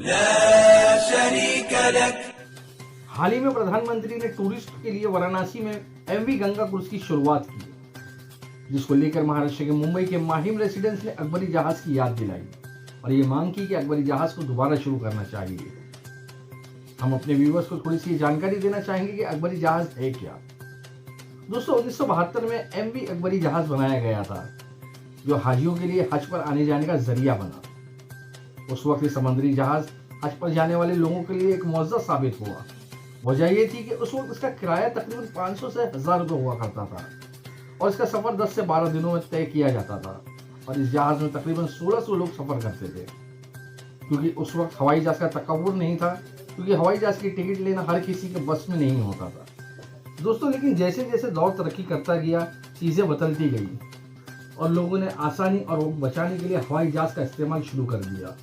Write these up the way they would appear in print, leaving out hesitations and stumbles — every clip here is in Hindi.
ला शरीक लक। हाल ही में प्रधानमंत्री ने टूरिस्ट के लिए वाराणसी में एमवी गंगा क्रूज की शुरुआत की, जिसको लेकर महाराष्ट्र के मुंबई के माहिम रेसिडेंट्स ने अकबरी जहाज की याद दिलाई और ये मांग की कि अकबरी जहाज को दोबारा शुरू करना चाहिए। हम अपने व्यूअर्स को थोड़ी सी जानकारी देना चाहेंगे कि अकबरी जहाज है क्या। दोस्तों 1972 में एमवी अकबरी जहाज बनाया गया था, जो हाजियों के लिए हज पर आने जाने का जरिया बना। उस वक्त ये समुद्री जहाज हज पर जाने वाले लोगों के लिए एक मुअज्जज़ साबित हुआ। वजह ये थी कि उस वक्त इसका किराया तकरीबन 500 से 1000 रुपये हुआ करता था और इसका सफर 10 से 12 दिनों में तय किया जाता था और इस जहाज में तकरीबन 1600 लोग सफर करते थे। क्योंकि उस वक्त हवाई जहाज का तकव्वुर नहीं था, क्योंकि हवाई जहाज की टिकट लेना हर किसी के बस में नहीं होता था। दोस्तों लेकिन जैसे जैसे दौर तरक्की करता गया, चीज़ें बदलती गई और लोगों ने आसानी और वक्त बचाने के लिए हवाई जहाज का इस्तेमाल शुरू कर दिया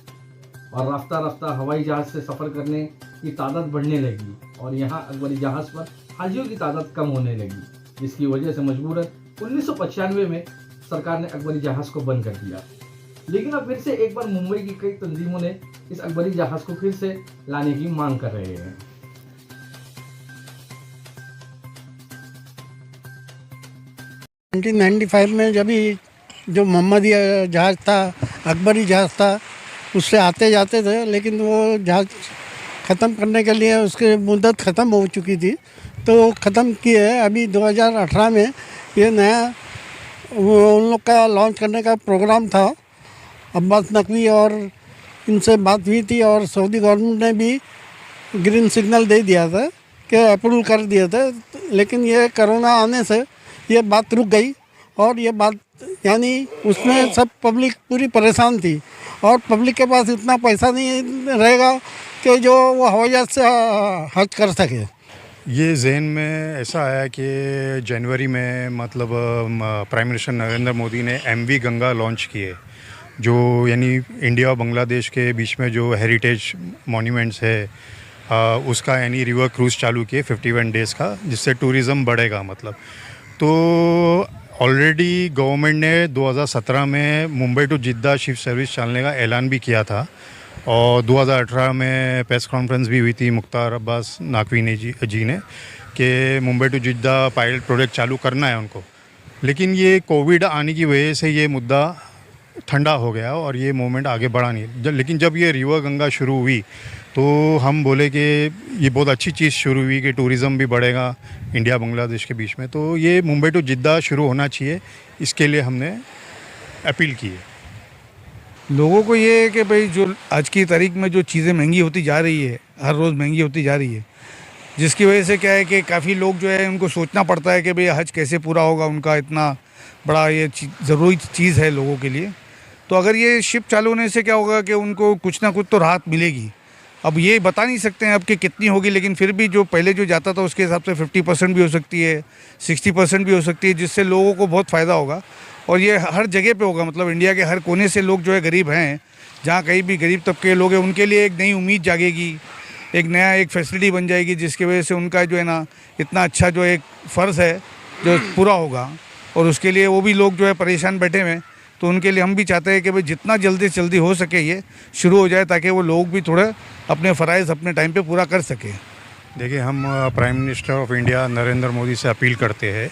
और रफ्ता रफ्ता हवाई जहाज से सफ़र करने की तादाद बढ़ने लगी और यहाँ अकबरी जहाज पर हाजियों की तादाद कम होने लगी, जिसकी वजह से मजबूरन 1995 में सरकार ने अकबरी जहाज को बंद कर दिया। लेकिन अब फिर से एक बार मुंबई की कई तंजीमों ने इस अकबरी जहाज को फिर से लाने की मांग कर रहे हैं। में जब भी जो मोहम्मदिया जहाज़ था, अकबरी जहाज़ था, उससे आते जाते थे, लेकिन वो जहाज़ ख़त्म करने के लिए उसकी मुद्दत ख़त्म हो चुकी थी, तो ख़त्म किए। अभी 2018 में ये नया उन लोग का लॉन्च करने का प्रोग्राम था। अब्बास नकवी और इनसे बात हुई थी और सऊदी गवर्नमेंट ने भी ग्रीन सिग्नल दे दिया था कि अप्रूव कर दिया था। लेकिन ये कोरोना आने से ये बात रुक गई और ये बात यानी उसमें सब पब्लिक पूरी परेशान थी और पब्लिक के पास इतना पैसा नहीं रहेगा कि जो वो हवाई जहाज से हज कर सके। ये जहन में ऐसा आया कि जनवरी में मतलब प्राइम मिनिस्टर नरेंद्र मोदी ने एमवी गंगा लॉन्च किए, जो यानी इंडिया और बांग्लादेश के बीच में जो हेरिटेज मॉन्यूमेंट्स है उसका यानी रिवर क्रूज़ चालू किए 51 डेज़ का, जिससे टूरिज़म बढ़ेगा। मतलब तो ऑलरेडी गवर्नमेंट ने 2017 में Mumbai to Jeddah ship service चलने का ऐलान भी किया था और 2018 में प्रेस कॉन्फ्रेंस भी हुई थी मुख्तार अब्बास नकवी ने जी ने कि Mumbai to Jeddah pilot project चालू करना है उनको। लेकिन ये कोविड आने की वजह से ये मुद्दा ठंडा हो गया और ये मूवमेंट आगे बढ़ा नहीं। लेकिन जब ये रिवर गंगा शुरू हुई तो हम बोले कि ये बहुत अच्छी चीज़ शुरू हुई कि टूरिज़म भी बढ़ेगा इंडिया बांग्लादेश के बीच में, तो ये मुंबई टू जिद्दा शुरू होना चाहिए, इसके लिए हमने अपील की है। लोगों को ये है कि भाई जो आज की तारीख में जो चीज़ें महंगी होती जा रही है, हर रोज़ महंगी होती जा रही है, जिसकी वजह से क्या है कि काफ़ी लोग जो है उनको सोचना पड़ता है कि भाई हज कैसे पूरा होगा उनका, इतना बड़ा ये ज़रूरी चीज़ है लोगों के लिए। तो अगर ये शिप चालू होने से क्या होगा कि उनको कुछ ना कुछ तो राहत मिलेगी। अब ये बता नहीं सकते हैं अब कि कितनी होगी, लेकिन फिर भी जो पहले जो जाता था उसके हिसाब से 50% भी हो सकती है, 60% भी हो सकती है, जिससे लोगों को बहुत फ़ायदा होगा। और ये हर जगह पे होगा, मतलब इंडिया के हर कोने से लोग जो है गरीब हैं, जहाँ कहीं भी गरीब तबके के लोग हैं, उनके लिए एक नई उम्मीद जागेगी, एक नया एक फैसिलिटी बन जाएगी, जिसकी वजह से उनका जो है ना इतना अच्छा जो एक फ़र्ज़ है जो पूरा होगा। और उसके लिए वो भी लोग जो है परेशान बैठे हुए हैं, तो उनके लिए हम भी चाहते हैं कि भाई जितना जल्दी से जल्दी हो सके ये शुरू हो जाए, ताकि वो लोग भी थोड़े अपने फ़राइज़ अपने टाइम पे पूरा कर सकें। देखिए, हम prime minister of India Narendra Modi से अपील करते हैं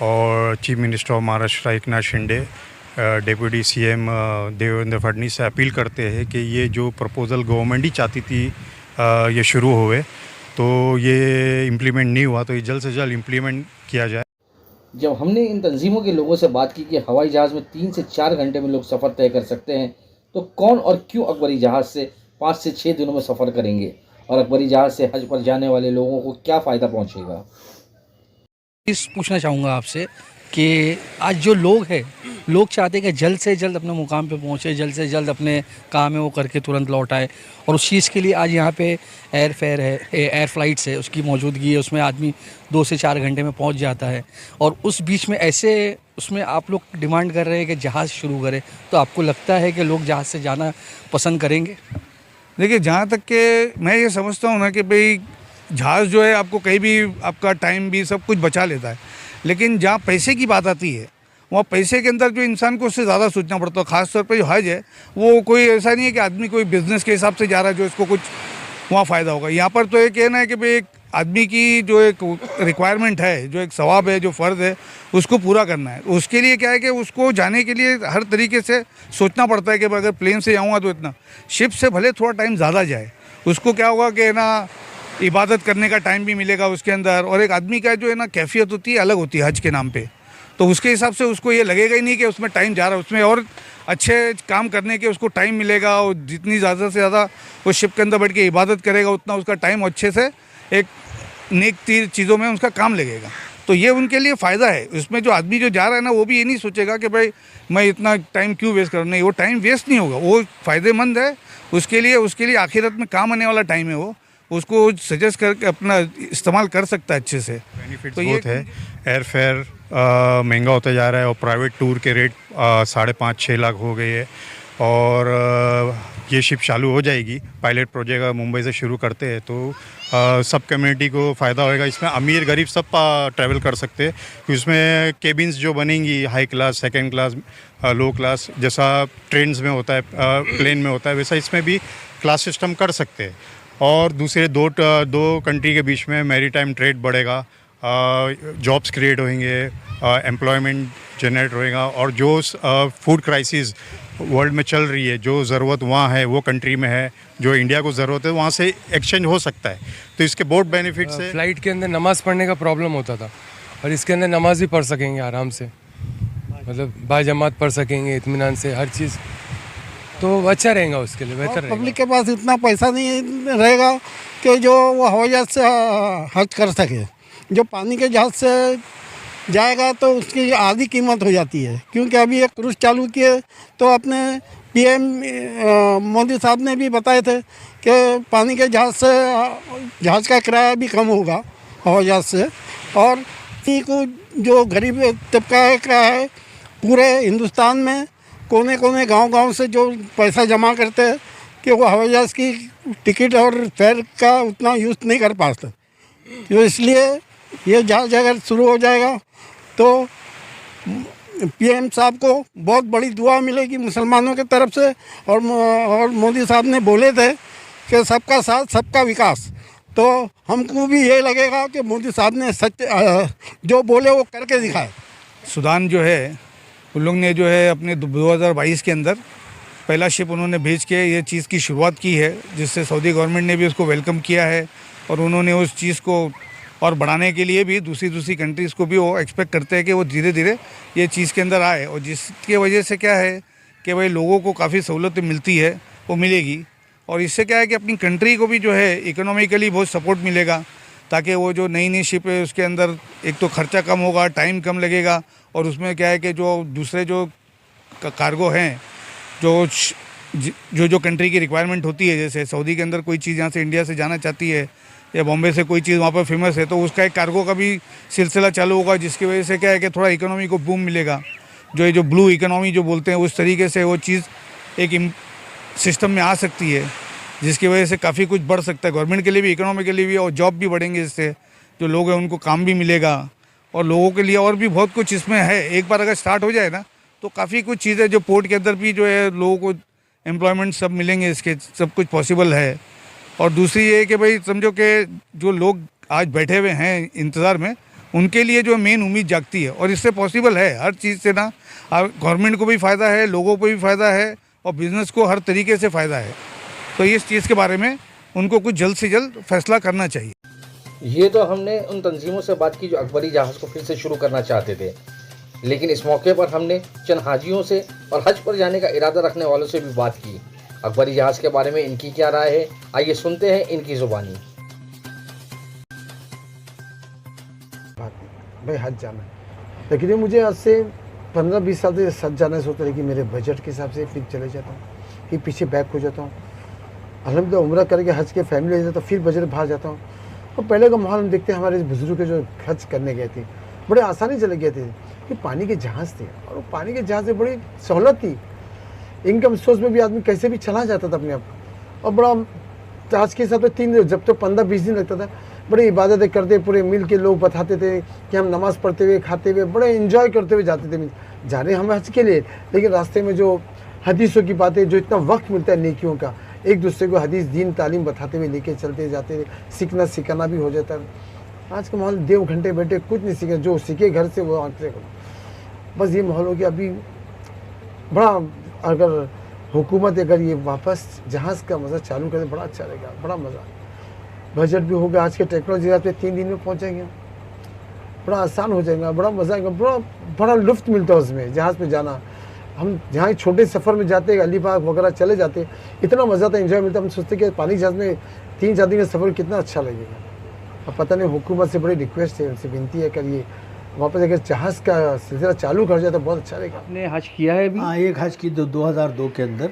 और chief minister of Maharashtra Eknath Shinde, deputy CM Devendra Fadnavis से अपील करते हैं कि ये जो प्रपोज़ल गवर्नमेंट ही चाहती थी ये शुरू हुए, तो ये इम्प्लीमेंट नहीं हुआ, तो ये जल्द से जल्द इम्प्लीमेंट किया जाए। जब हमने इन तंजीमों के लोगों से बात की कि हवाई जहाज़ में 3 से 4 घंटे में लोग सफ़र तय कर सकते हैं, तो कौन और क्यों अकबरी जहाज़ से 5 से 6 दिनों में सफ़र करेंगे और अकबरी जहाज़ से हज पर जाने वाले लोगों को क्या फ़ायदा पहुंचेगा। इस पूछना चाहूँगा आपसे कि आज जो लोग हैं, लोग चाहते हैं कि जल्द से जल्द अपने मुकाम पे पहुँचे, जल्द से जल्द अपने काम है वो करके तुरंत लौट आए, और उस चीज़ के लिए आज यहाँ पे एयर फेयर है, एयर फ्लाइट्स है, उसकी मौजूदगी है, उसमें आदमी 2 से 4 घंटे में पहुँच जाता है। और उस बीच में ऐसे उसमें आप लोग डिमांड कर रहे हैं कि जहाज़ शुरू करें, तो आपको लगता है कि लोग जहाज़ से जाना पसंद करेंगे? देखिए, जहाँ तक कि मैं ये समझता हूँ ना कि भाई जहाज़ जो है आपको कहीं भी आपका टाइम भी सब कुछ बचा लेता है, लेकिन जहाँ पैसे की बात आती है वहाँ पैसे के अंदर जो इंसान को उससे ज़्यादा सोचना पड़ता है। ख़ासतौर पर जो हज है वो कोई ऐसा नहीं है कि आदमी कोई बिज़नेस के हिसाब से जा रहा है जो इसको कुछ वहाँ फ़ायदा होगा। यहाँ पर तो ये कहना है कि भाई एक आदमी की जो एक रिक्वायरमेंट है, जो एक सवाब है, जो फ़र्ज़ है, उसको पूरा करना है। उसके लिए क्या है कि उसको जाने के लिए हर तरीके से सोचना पड़ता है कि अगर प्लेन से जाऊँगा तो इतना, शिप से भले थोड़ा टाइम ज़्यादा जाए, उसको क्या होगा कि ना इबादत करने का टाइम भी मिलेगा उसके अंदर, और एक आदमी का जो है ना कैफियत होती है अलग होती है हज के नाम पे, तो उसके हिसाब से उसको ये लगेगा ही नहीं कि उसमें टाइम जा रहा है, उसमें और अच्छे काम करने के उसको टाइम मिलेगा, और जितनी ज़्यादा से ज़्यादा वो शिप के अंदर बैठ के इबादत करेगा उतना उसका टाइम अच्छे से एक नेक चीज़ों में उसका काम लगेगा। तो ये उनके लिए फ़ायदा है। उसमें जो आदमी जो जा रहा है ना वो भी ये नहीं सोचेगा कि भाई मैं इतना टाइम क्यों वेस्ट करूँ, नहीं, वो टाइम वेस्ट नहीं होगा, वो फ़ायदेमंद है उसके लिए आखिरत में काम आने वाला टाइम है, वो उसको सजेस्ट करके अपना इस्तेमाल कर सकता है अच्छे से। बेनिफिट्स बहुत है। एयर फेयर महंगा होता जा रहा है और प्राइवेट टूर के रेट 5.5-6 लाख हो गए हैं, और ये शिप चालू हो जाएगी। पायलट प्रोजेक्ट मुंबई से शुरू करते हैं तो सब कम्युनिटी को फ़ायदा होएगा। इसमें अमीर गरीब सब ट्रैवल कर सकते हैं, क्योंकि इसमें केबिन्स जो बनेंगी हाई क्लास, सेकंड क्लास, लो क्लास, जैसा ट्रेन्स में होता है, प्लेन में होता है, वैसा इसमें भी क्लास सिस्टम कर सकते हैं। और दूसरे दो कंट्री के बीच में मैरीटाइम ट्रेड बढ़ेगा, जॉब्स क्रिएट होंगे, एम्प्लॉयमेंट जनरेट होएगा, और जो फूड क्राइसिस वर्ल्ड में चल रही है, जो ज़रूरत वहाँ है वो कंट्री में है, जो इंडिया को ज़रूरत है वहाँ से एक्सचेंज हो सकता है। तो इसके बहुत बेनिफिट्स है। फ्लाइट के अंदर नमाज़ पढ़ने का प्रॉब्लम होता था, और इसके अंदर नमाज भी पढ़ सकेंगे आराम से, मतलब बाजमात पढ़ सकेंगे इत्मीनान से, हर चीज़, तो अच्छा रहेगा उसके लिए, बेहतर रहेगा। पब्लिक के पास इतना पैसा नहीं रहेगा कि जो वो हवाई जहाज़ से हज कर सके। जो पानी के जहाज़ से जाएगा तो उसकी आधी कीमत हो जाती है, क्योंकि अभी एक क्रूज़ चालू किए तो अपने पीएम मोदी साहब ने भी बताए थे कि पानी के जहाज़ से जहाज़ का किराया भी कम होगा हवाई जहाज़ से, और इन्हीं को जो गरीब तबका है पूरे हिंदुस्तान में कोने कोने गांव से जो पैसा जमा करते हैं कि वो हवाई जहाज़ की टिकट और फेयर का उतना यूज़ नहीं कर पाते, तो इसलिए ये जहाज़ अगर शुरू हो जाएगा तो पीएम साहब को बहुत बड़ी दुआ मिलेगी मुसलमानों की तरफ से। और मोदी साहब ने बोले थे कि सबका साथ सबका विकास, तो हमको भी ये लगेगा कि मोदी साहब ने सच जो बोले वो करके दिखाए। सूडान जो है उन लोग ने जो है अपने 2022 के अंदर पहला शिप उन्होंने भेज के ये चीज़ की शुरुआत की है, जिससे सऊदी गवर्नमेंट ने भी उसको वेलकम किया है, और उन्होंने उस चीज़ को और बढ़ाने के लिए भी दूसरी कंट्रीज़ को भी वो एक्सपेक्ट करते हैं कि वो धीरे धीरे ये चीज़ के अंदर आए, और जिसकी वजह से क्या है कि भाई लोगों को काफ़ी सहूलतें मिलती है, वो मिलेगी, और इससे क्या है कि अपनी कंट्री को भी जो है इकोनॉमिकली बहुत सपोर्ट मिलेगा, ताकि वो जो नई शिप है उसके अंदर एक तो खर्चा कम होगा, टाइम कम लगेगा, और उसमें क्या है कि जो दूसरे जो कार्गो हैं जो कंट्री की रिक्वायरमेंट होती है, जैसे सऊदी के अंदर कोई चीज़ यहाँ से इंडिया से जाना चाहती है या बॉम्बे से कोई चीज़ वहाँ पर फेमस है, तो उसका एक कार्गो का भी सिलसिला चालू होगा, जिसकी वजह से क्या है कि थोड़ा इकोनॉमी को बूम मिलेगा। जो ब्लू इकोनॉमी जो बोलते हैं उस तरीके से वो चीज़ एक सिस्टम में आ सकती है, जिसकी वजह से काफ़ी कुछ बढ़ सकता है गवर्नमेंट के लिए भी, इकोनॉमी के लिए भी, और जॉब भी बढ़ेंगे, इससे जो लोग हैं उनको काम भी मिलेगा, और लोगों के लिए और भी बहुत कुछ इसमें है। एक बार अगर स्टार्ट हो जाए ना तो काफ़ी कुछ चीज़ें जो पोर्ट के अंदर भी जो है लोगों को एम्प्लॉयमेंट सब मिलेंगे, इसके सब कुछ पॉसिबल है। और दूसरी ये कि भाई समझो कि जो लोग आज बैठे हुए हैं इंतज़ार में, उनके लिए जो मेन उम्मीद जागती है, और इससे पॉसिबल है हर चीज़ से ना, गवर्नमेंट को भी फ़ायदा है, लोगों को भी फ़ायदा है, और बिज़नेस को हर तरीके से फ़ायदा है। तो इस चीज़ के बारे में उनको कुछ जल्द से जल्द फैसला करना चाहिए। ये तो हमने उन तंजीमों से बात की जो अकबरी जहाज़ को फिर से शुरू करना चाहते थे, लेकिन इस मौके पर हमने चंद हाजियों से और हज पर जाने का इरादा रखने वालों से भी बात की। अकबरी जहाज़ के बारे में इनकी क्या राय है, आइए सुनते हैं इनकी ज़ुबानी। भाई हज जाना है, लेकिन ये मुझे आज से 15-20 साल से हज जाना है सोचता है कि मेरे बजट के हिसाब से फिर चले जाता हूँ, फिर पीछे बैक हो जाता हूँ। अल्हम्दुलिल्लाह उम्रा करके हज के फैमिली ले जाता हूँ, फिर बजट बाहर जाता हूँ। और पहले का माहौल हम देखते हैं, हमारे बुजुर्ग जो हज करने गए थे बड़े आसानी चले गए थे कि पानी के जहाज़ थे, और वो पानी के जहाज़ से बड़ी सहूलत थी। इनकम सोर्स में भी आदमी कैसे भी चला जाता था अपने आप, और बड़ा आज के हिसाब से 3 दिन, जब तो 15-20 दिन लगता था। बड़ी इबादतें करते, पूरे मिल के लोग बताते थे कि हम नमाज़ पढ़ते हुए, खाते हुए, बड़े इन्जॉय करते हुए जाते थे। जा रहे हम हज के लिए, लेकिन रास्ते में जो हदीसों की बातें, जो इतना वक्त मिलता है नेकियों का, एक दूसरे को हदीस दीन तालीम बताते हुए लेके चलते जाते, सीखना सिखाना भी हो जाता है। आज का माहौल 2 घंटे बैठे कुछ नहीं सीखे, जो सीखे घर से वो आँख से, बस ये माहौल हो गया। अभी बड़ा अगर हुकूमत अगर ये वापस जहाज़ का मज़ा चालू करे बड़ा अच्छा रहेगा, बड़ा मज़ा। बजट भी होगा, आज के टेक्नोलॉजी पे 3 दिन में पहुँचेंगे, बड़ा आसान हो जाएगा, बड़ा मज़ा आएगा, बड़ा लुफ्त मिलता है उसमें जहाज़ पे जाना। हम जहाँ छोटे सफ़र में जाते अलीबाग वगैरह चले जाते, इतना मज़ा आता, इन्जॉय मिलता। हम सोचते कि पानी जहाज़ में 3-4 दिन का सफ़र कितना अच्छा लगेगा। अब पता नहीं, हुकूमत से बड़ी रिक्वेस्ट है, उनसे विनती है करिए वापस अगर जहाज़ का सिलसिला चालू कर जाए तो बहुत अच्छा रहेगा। आपने हज किया है अभी? हाँ, एक हज की 2002 के अंदर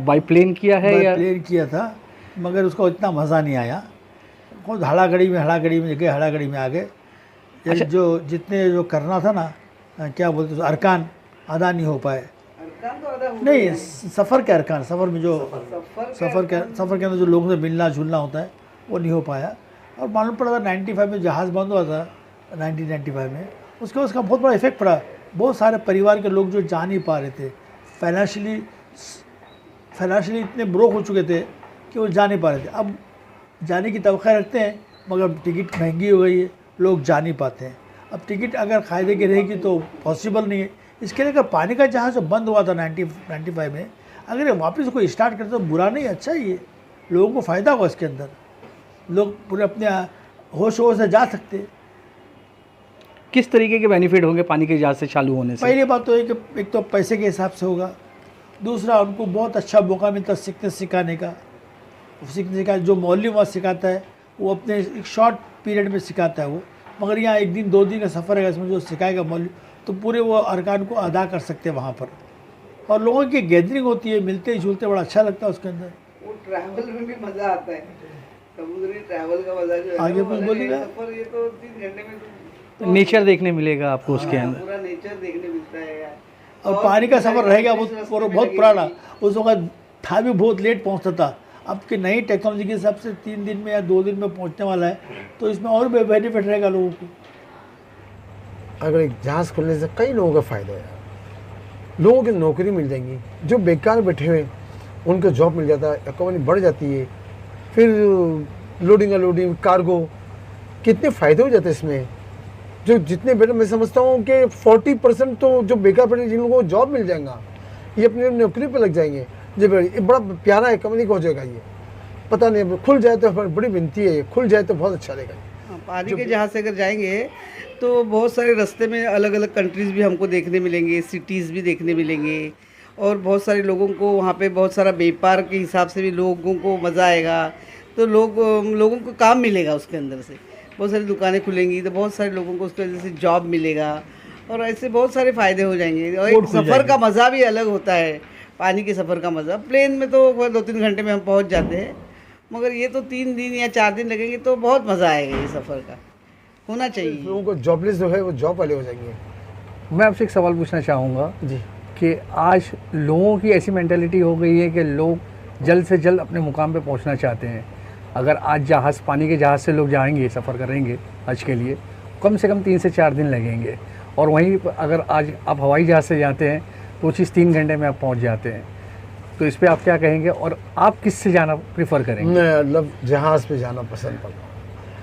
बाई प्लेन किया है या प्लेन किया था, मगर उसको इतना मज़ा नहीं आया। बहुत हड़ागड़ी में गए, हड़ागड़ी में आ गए। अच्छा। जो जितने जो करना था ना, क्या बोलते हैं, अरकान अदा नहीं हो पाए। नहीं, सफ़र के अरकान, सफ़र में जो सफ़र के अंदर जो लोगों से मिलना जुलना होता है वो नहीं हो पाया। और मालूम पड़ा था 95 में जहाज़ बंद हुआ था, 1995 में, उसका बहुत बड़ा इफेक्ट पड़ा। बहुत सारे परिवार के लोग जो जा नहीं पा रहे थे, फाइनेंशियली इतने ब्रोक हो चुके थे कि वो जा नहीं पा रहे थे। अब जाने की तवक्को रखते हैं, मगर टिकट महंगी हो गई है, लोग जा नहीं पाते हैं। अब टिकट अगर कायदे की रहेगी तो पॉसिबल नहीं है। इसके लिए अगर पानी का जहाज़ जो बंद हुआ था 95 में, अगर ये वापस कोई स्टार्ट करते तो बुरा नहीं, अच्छा ही है, लोगों को फ़ायदा होगा इसके अंदर, लोग पूरे अपने होश से जा सकते हैं। किस तरीके के बेनिफिट होंगे पानी के जहाज़ से चालू होने से? पहली बात तो है कि एक तो पैसे के हिसाब से होगा, दूसरा उनको बहुत अच्छा मौका मिलता है सीखने सिखाने का। जो मौलवी वहाँ सिखाता है वो अपने एक शॉर्ट पीरियड में सिखाता है वो, मगर यहाँ 1 दिन 2 दिन का सफ़र है, इसमें जो सिखाएगा मौलवी तो पूरे वो अरकान को अदा कर सकते हैं वहाँ पर। और लोगों की गैदरिंग होती है, मिलते जुलते, बड़ा अच्छा लगता है उसके अंदर। वो ट्रैवल में भी मज़ा आता है, समुद्री ट्रैवल का मज़ा जो है, आगे कुछ बोलिएगा? सफ़र ये तो 3 घंटे में तो नेचर देखने मिलेगा आपको उसके अंदर, पूरा नेचर देखने मिलता है यार। और पानी का सफ़र रहेगा बहुत पुराना। उस वक्त था भी बहुत लेट पहुँचता था, अब की नई टेक्नोलॉजी के हिसाब से 3 दिन में या 2 दिन में पहुँचने वाला है, तो इसमें और भी बेनिफिट रहेगा लोगों को। अगर एक जहाज़ खुलने से कई लोगों का फ़ायदा है, लोगों की नौकरी मिल जाएंगी, जो बेकार बैठे हुए उनको जॉब मिल जाता है, इकोनॉमी बढ़ जाती है, फिर लोडिंग अनलोडिंग कार्गो, कितने फ़ायदे हो जाते हैं इसमें। जो जितने बेटर, मैं समझता हूँ कि 40% तो जो बेकार बैठे जिन लोगों को जॉब मिल जाएगा, ये अपनी नौकरी पर लग जाएंगे। जब ये बड़ा प्यारा इकोनॉमी हो जाएगा, ये पता नहीं खुल जाए तो बड़ी विनती है, खुल जाए तो बहुत अच्छा रहेगा। पानी के जहाज़ से अगर जाएंगे तो बहुत सारे रास्ते में अलग अलग कंट्रीज़ भी हमको देखने मिलेंगे, सिटीज़ भी देखने मिलेंगे, और बहुत सारे लोगों को वहाँ पे बहुत सारा व्यापार के हिसाब से भी लोगों को मज़ा आएगा। तो लोगों को काम मिलेगा उसके अंदर से, बहुत सारी दुकानें खुलेंगी तो बहुत सारे लोगों को उसकी वजह से जॉब मिलेगा, और ऐसे बहुत सारे फ़ायदे हो जाएंगे। और एक सफ़र का मज़ा भी अलग होता है, पानी के सफ़र का मज़ा। प्लेन में तो 2-3 घंटे में हम पहुँच जाते हैं, मगर ये तो 3 दिन या 4 दिन लगेंगे, तो बहुत मज़ा आएगा। ये सफ़र का होना चाहिए। लोगों को जॉबलेस जो है वो जॉब वाले हो जाएंगे। मैं आपसे एक सवाल पूछना चाहूँगा जी, कि आज लोगों की ऐसी मेंटालिटी हो गई है कि लोग जल्द से जल्द अपने मुकाम पे पहुंचना चाहते हैं। अगर आज जहाज़, पानी के जहाज़ से लोग जाएंगे, सफ़र करेंगे हज के लिए, कम से कम 3 से 4 दिन लगेंगे, और वहीं अगर आज आप हवाई जहाज़ से जाते हैं तो वो चीज़ 3 घंटे में आप पहुँच जाते हैं। तो इस पर आप क्या कहेंगे, और आप किस से जाना प्रेफर करेंगे? मैं मतलब जहाज़ पे जाना पसंद करता हूँ।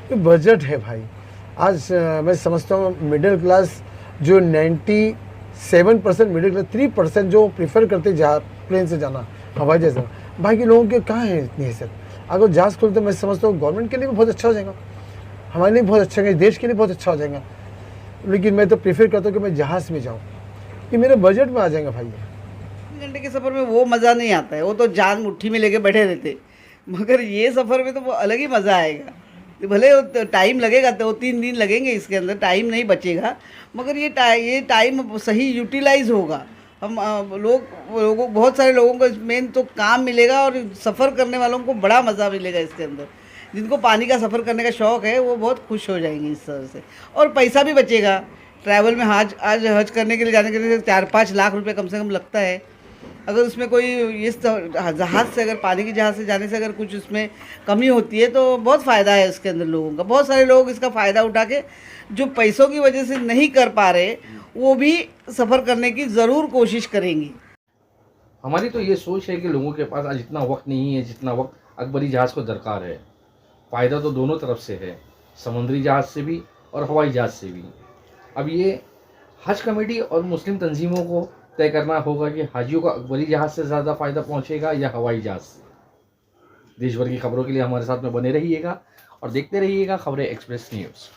ये बजट है भाई। आज मैं समझता हूँ मिडिल क्लास जो 97% मिडिल क्लास, 3% जो प्रीफर करते जहाँ प्लेन से जाना, हवाई जहाज़। बाकी लोगों के कहाँ है इतनी हैसियत। अगर जहाज़ खुलते मैं समझता हूँ गवर्नमेंट के लिए भी बहुत अच्छा हो जाएगा। हमारे लिए बहुत अच्छा है, देश के लिए बहुत अच्छा हो जाएगा। लेकिन मैं तो प्रेफर करता हूँ कि मैं जहाज़ में जाऊँ, कि मेरे बजट में आ जाएगा भाई। 3 घंटे के सफ़र में वो मज़ा नहीं आता है, वो तो जान मुट्ठी में लेके बैठे रहते, मगर ये सफ़र में तो वो अलग ही मज़ा आएगा। तो भले टाइम लगेगा, 2-3 दिन लगेंगे इसके अंदर, टाइम नहीं बचेगा, मगर ये टाइम सही यूटिलाइज होगा। हम लोगों बहुत सारे लोगों को मेन तो काम मिलेगा और सफ़र करने वालों को बड़ा मज़ा मिलेगा इसके अंदर। जिनको पानी का सफ़र करने का शौक़ है वो बहुत खुश हो जाएंगे इस तरह से, और पैसा भी बचेगा। ट्रैवल में आज हज करने के लिए जाने के लिए 4-5 लाख रुपए कम से कम लगता है। अगर उसमें कोई इस जहाज़ से, अगर पानी की जहाज़ से जाने से अगर कुछ उसमें कमी होती है तो बहुत फ़ायदा है इसके अंदर लोगों का। बहुत सारे लोग इसका फ़ायदा उठा के जो पैसों की वजह से नहीं कर पा रहे वो भी सफ़र करने की ज़रूर कोशिश करेंगे। हमारी तो ये सोच है कि लोगों के पास आज इतना वक्त नहीं है जितना वक्त अकबरी जहाज़ को दरकार है। फ़ायदा तो दोनों तरफ से है, समुद्री जहाज़ से भी और हवाई जहाज़ से भी। अब ये हज कमेटी और मुस्लिम तंजीमों को तय करना होगा कि हाजियों को अकबरी जहाज़ से ज़्यादा फ़ायदा पहुंचेगा या हवाई जहाज़ से। देश भर की खबरों के लिए हमारे साथ में बने रहिएगा और देखते रहिएगा खबरें एक्सप्रेस न्यूज़।